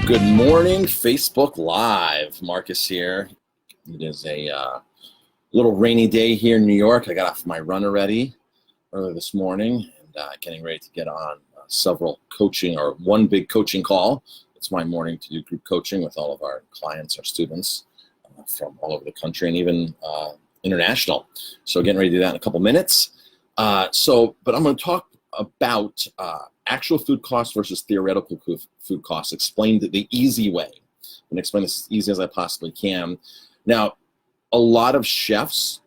Good morning, Facebook Live. Marcus here. It is a little rainy day here in New York. I got off my run already early this morning and getting ready to get on several coaching or one big coaching call. It's my morning to do group coaching with all of our clients, our students from all over the country and even international. So getting ready to do that in a couple minutes. But I'm going to talk about actual food costs versus theoretical food costs, explained the easy way. I'm going to explain this as easy as I possibly can. Now, a lot of chefs,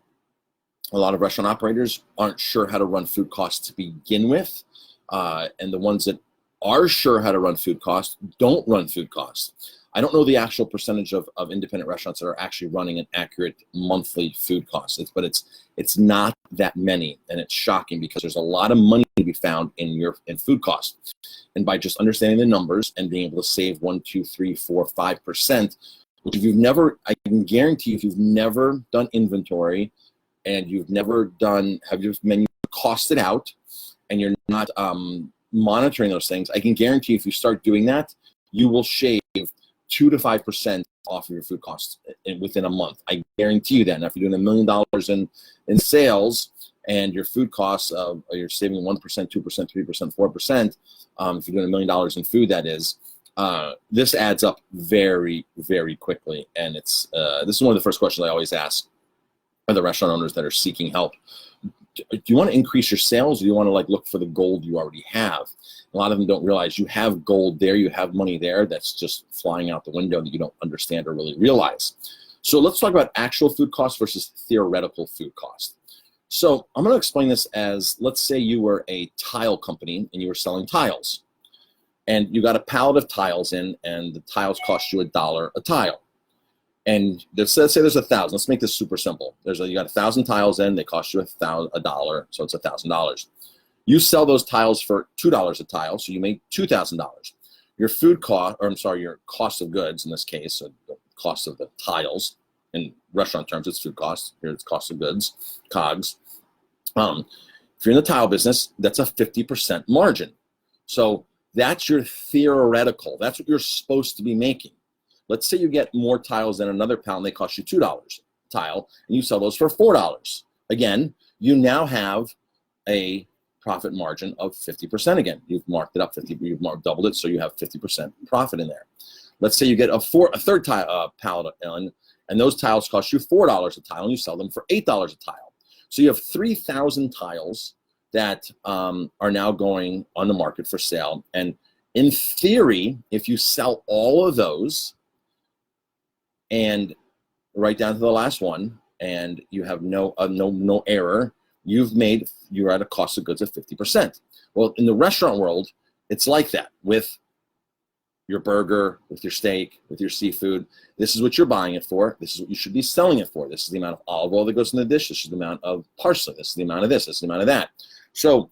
a lot of restaurant operators aren't sure how to run food costs to begin with. And the ones that are sure how to run food costs don't run food costs. I don't know the actual percentage of independent restaurants that are actually running an accurate monthly food cost, but it's not that many, and it's shocking because there's a lot of money to be found in food costs. And by just understanding the numbers and being able to save 1, 2, 3, 4, 5%, which I can guarantee you, if you've never done inventory and you've never have your menu costed out and you're not monitoring those things, I can guarantee you if you start doing that, you will shave 2 to 5% off of your food costs within a month. I guarantee you that. Now, if you're doing $1 million in sales and your food costs, you're saving 1%, 2%, 3%, 4%, if you're doing $1 million in food, that is, this adds up very, very quickly. And this is one of the first questions I always ask are the restaurant owners that are seeking help. Do you want to increase your sales, or do you want to look for the gold you already have? A lot of them don't realize you have gold there, you have money there that's just flying out the window that you don't understand or really realize. So let's talk about actual food costs versus theoretical food cost. So I'm going to explain this as, let's say you were a tile company and you were selling tiles, and you got a pallet of tiles in, and the tiles cost you $1 a tile. And let's say there's 1,000. Let's make this super simple. You got 1,000 tiles in. They cost you $1, so it's $1,000. You sell those tiles for $2 a tile, so you make $2,000. Your your cost of goods in this case, so the cost of the tiles in restaurant terms, it's food costs. Here it's cost of goods, COGS. If you're in the tile business, that's a 50% margin. So that's your theoretical. That's what you're supposed to be making. Let's say you get more tiles than another pallet, and they cost you $2 a tile, and you sell those for $4. Again, you now have a profit margin of 50% again. You've marked it up 50, you've doubled it, so you have 50% profit in there. Let's say you get a third pallet in, and those tiles cost you $4 a tile, and you sell them for $8 a tile. So you have 3,000 tiles that are now going on the market for sale. And in theory, if you sell all of those, and right down to the last one, and you have no error, you're at a cost of goods of 50%. Well, in the restaurant world, it's like that with your burger, with your steak, with your seafood. This is what you're buying it for. This is what you should be selling it for. This is the amount of olive oil that goes in the dish. This is the amount of parsley. This is the amount of this. This is the amount of that. So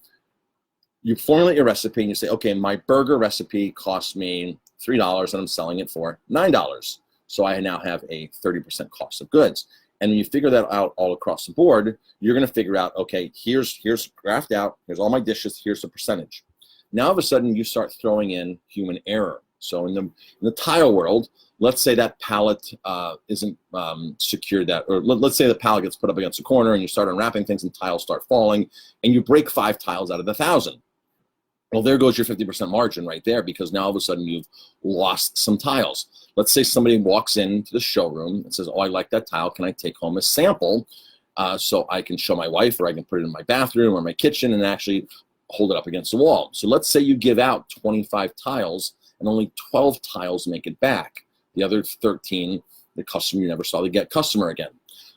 you formulate your recipe and you say, okay, my burger recipe costs me $3 and I'm selling it for $9. So I now have a 30% cost of goods. And when you figure that out all across the board, you're going to figure out, okay, here's graphed out, here's all my dishes, here's the percentage. Now, all of a sudden, you start throwing in human error. So in the tile world, let's say that pallet isn't secured, or let's say the pallet gets put up against a corner and you start unwrapping things and tiles start falling, and you break 5 tiles out of the 1,000. Well, there goes your 50% margin right there, because now all of a sudden you've lost some tiles. Let's say somebody walks into the showroom and says, oh, I like that tile. Can I take home a sample so I can show my wife, or I can put it in my bathroom or my kitchen and actually hold it up against the wall? So let's say you give out 25 tiles and only 12 tiles make it back. The other 13, the customer you never saw, they get customer again.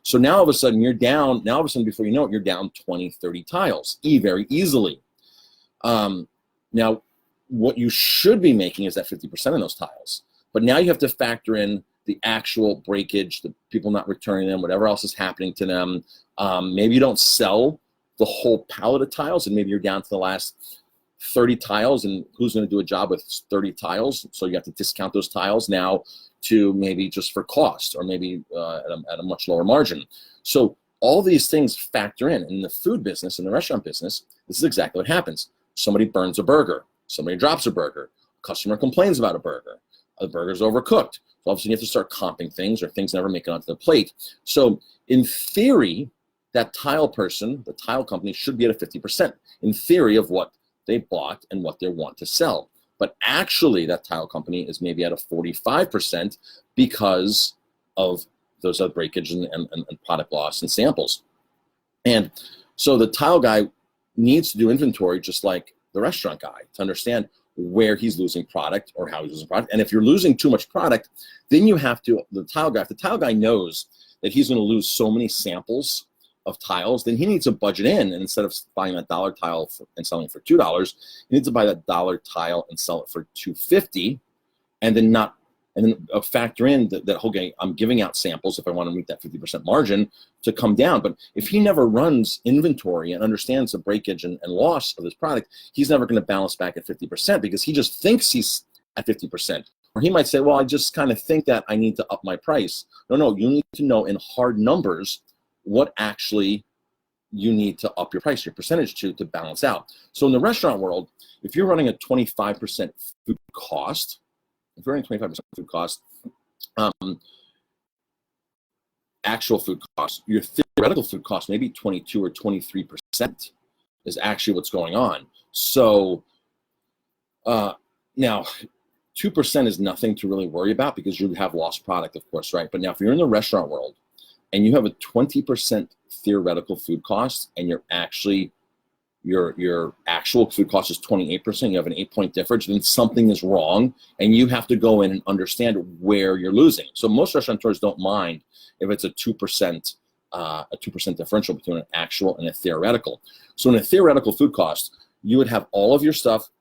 So now all of a sudden you're down, before you know it, you're down 20, 30 tiles very easily. Now, what you should be making is that 50% of those tiles. But now you have to factor in the actual breakage, the people not returning them, whatever else is happening to them. Maybe you don't sell the whole pallet of tiles, and maybe you're down to the last 30 tiles, and who's going to do a job with 30 tiles? So you have to discount those tiles now to maybe just for cost, or maybe at a much lower margin. So all these things factor in. In the food business, in the restaurant business, this is exactly what happens. Somebody burns a burger. Somebody drops a burger. A customer complains about a burger. The burger's overcooked. So all of a sudden you have to start comping things, or things never make it onto the plate. So in theory, that tile person, the tile company, should be at a 50% in theory of what they bought and what they want to sell. But actually that tile company is maybe at a 45% because of those other breakage and product loss and samples. And so the tile guy needs to do inventory just like the restaurant guy to understand where he's losing product or how he's losing product. And if you're losing too much product, then you have to, if the tile guy knows that he's going to lose so many samples of tiles, then he needs to budget in, and instead of buying that dollar tile and selling for $2, he needs to buy that dollar tile and sell it for $2.50, and then factor in that whole game. I'm giving out samples if I want to meet that 50% margin to come down. But if he never runs inventory and understands the breakage and loss of this product, he's never going to balance back at 50% because he just thinks he's at 50%. Or he might say, well, I just kind of think that I need to up my price. No, you need to know in hard numbers what actually you need to up your price, your percentage to balance out. So in the restaurant world, if you're running a 25% food cost, actual food cost, your theoretical food cost, maybe 22 or 23% is actually what's going on. So now 2% is nothing to really worry about because you have lost product, of course, right? But now if you're in the restaurant world and you have a 20% theoretical food cost and your actual food cost is 28%, you have an 8-point difference, then something is wrong, and you have to go in and understand where you're losing. So most restaurateurs don't mind if it's a 2% differential between an actual and a theoretical. So in a theoretical food cost, you would have all of your stuff,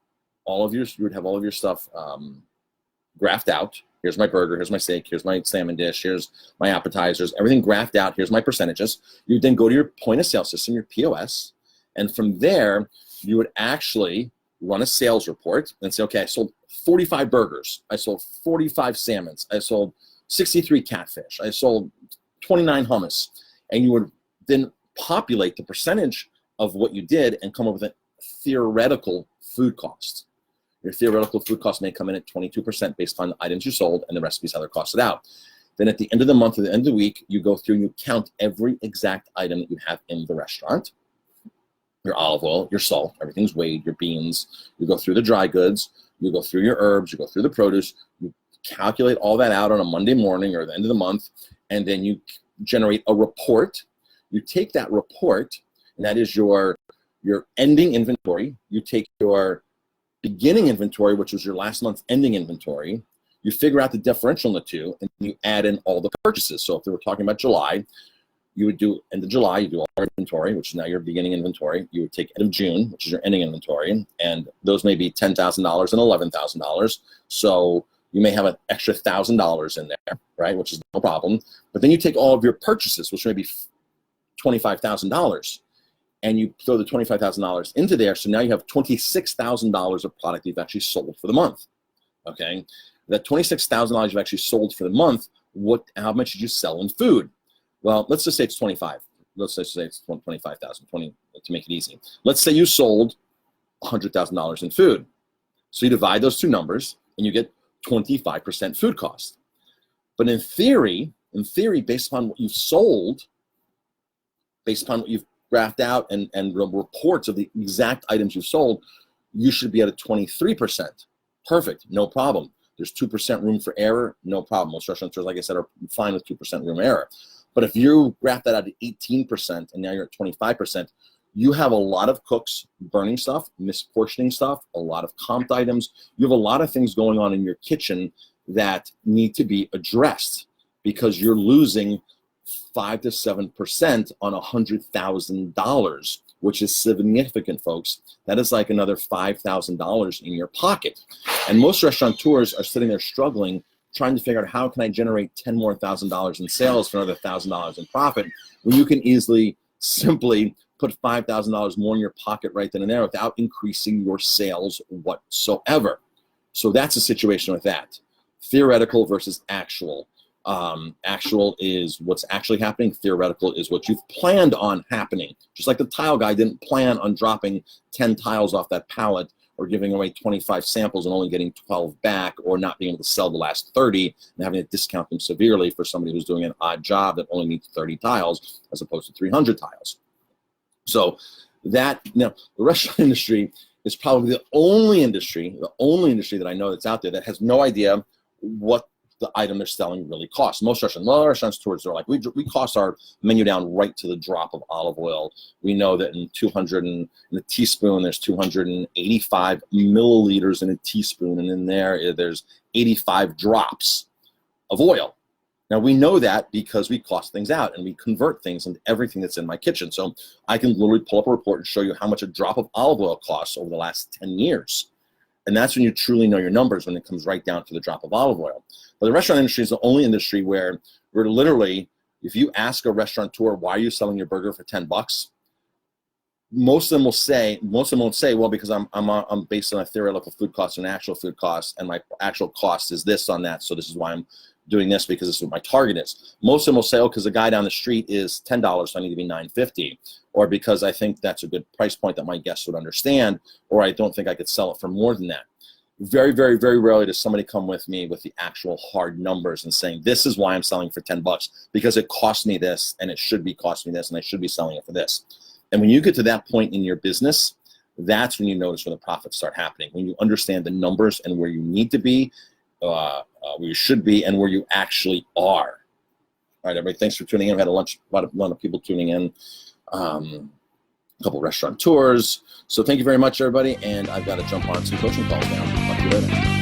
graphed out. Here's my burger, here's my steak, here's my salmon dish, here's my appetizers, everything graphed out, here's my percentages. You then go to your point of sale system, your POS, and from there, you would actually run a sales report and say, okay, I sold 45 burgers, I sold 45 salmons, I sold 63 catfish, I sold 29 hummus, and you would then populate the percentage of what you did and come up with a theoretical food cost. Your theoretical food cost may come in at 22% based on the items you sold and the recipes, how they're costed out. Then at the end of the month, or the end of the week, you go through and you count every exact item that you have in the restaurant. Your olive oil, your salt, everything's weighed, your beans. You go through the dry goods, you go through your herbs, you go through the produce, you calculate all that out on a Monday morning or the end of the month, and then you generate a report. You take that report, and that is your ending inventory. You take your beginning inventory, which was your last month's ending inventory. You figure out the differential in the two, and you add in all the purchases. So if they were talking about July, you would do end of July, you do all your inventory, which is now your beginning inventory. You would take end of June, which is your ending inventory, and those may be $10,000 and $11,000. So you may have an extra $1,000 in there, right, which is no problem. But then you take all of your purchases, which may be $25,000, and you throw the $25,000 into there. So now you have $26,000 of product you've actually sold for the month. Okay, that $26,000 you've actually sold for the month. How much did you sell in food? Well, let's just say it's 25. Let's just say it's 25,000, 20 to make it easy. Let's say you sold $100,000 in food. So you divide those two numbers and you get 25% food cost. But in theory, based upon what you've sold, based upon what you've graphed out and reports of the exact items you've sold, you should be at a 23%. Perfect, no problem. There's 2% room for error, no problem. Most restaurateurs, like I said, are fine with 2% room error. But if you graph that out to 18% and now you're at 25%, you have a lot of cooks burning stuff, misportioning stuff, a lot of comped items. You have a lot of things going on in your kitchen that need to be addressed because you're losing 5 to 7% on $100,000, which is significant, folks. That is like another $5,000 in your pocket. And most restaurateurs are sitting there struggling, trying to figure out how can I generate $10,000 more in sales for another $1,000 in profit, when you can easily simply put $5,000 more in your pocket right then and there without increasing your sales whatsoever. So that's the situation with that. Theoretical versus actual. Actual is what's actually happening. Theoretical is what you've planned on happening. Just like the tile guy didn't plan on dropping 10 tiles off that pallet or giving away 25 samples and only getting 12 back, or not being able to sell the last 30 and having to discount them severely for somebody who's doing an odd job that only needs 30 tiles as opposed to 300 tiles. So that, the restaurant industry is probably the only industry that I know that's out there that has no idea what the item they're selling really costs. Most restaurants tours are like, we cost our menu down right to the drop of olive oil. We know that in a teaspoon, there's 285 milliliters in a teaspoon, and in there's 85 drops of oil. Now, we know that because we cost things out and we convert things into everything that's in my kitchen. So I can literally pull up a report and show you how much a drop of olive oil costs over the last 10 years. And that's when you truly know your numbers, when it comes right down to the drop of olive oil. But the restaurant industry is the only industry where we're literally, if you ask a restaurateur, why are you selling your burger for $10? Most of them won't say, well, because I'm based on a theoretical food cost and actual food cost, and my actual cost is this on that, so this is why I'm doing this, because this is what my target is. Most of them will say, oh, because the guy down the street is $10, so I need to be $9.50, or because I think that's a good price point that my guests would understand, or I don't think I could sell it for more than that. Very, very, very rarely does somebody come with me with the actual hard numbers and saying, this is why I'm selling for $10, because it cost me this, and it should be costing me this, and I should be selling it for this. And when you get to that point in your business, that's when you notice when the profits start happening, when you understand the numbers and where you need to be, where you should be, and where you actually are. All right, everybody, thanks for tuning in. We had a lot of people tuning in, a couple restaurant tours. So thank you very much, everybody, and I've got to jump on some coaching calls now. Talk to you later.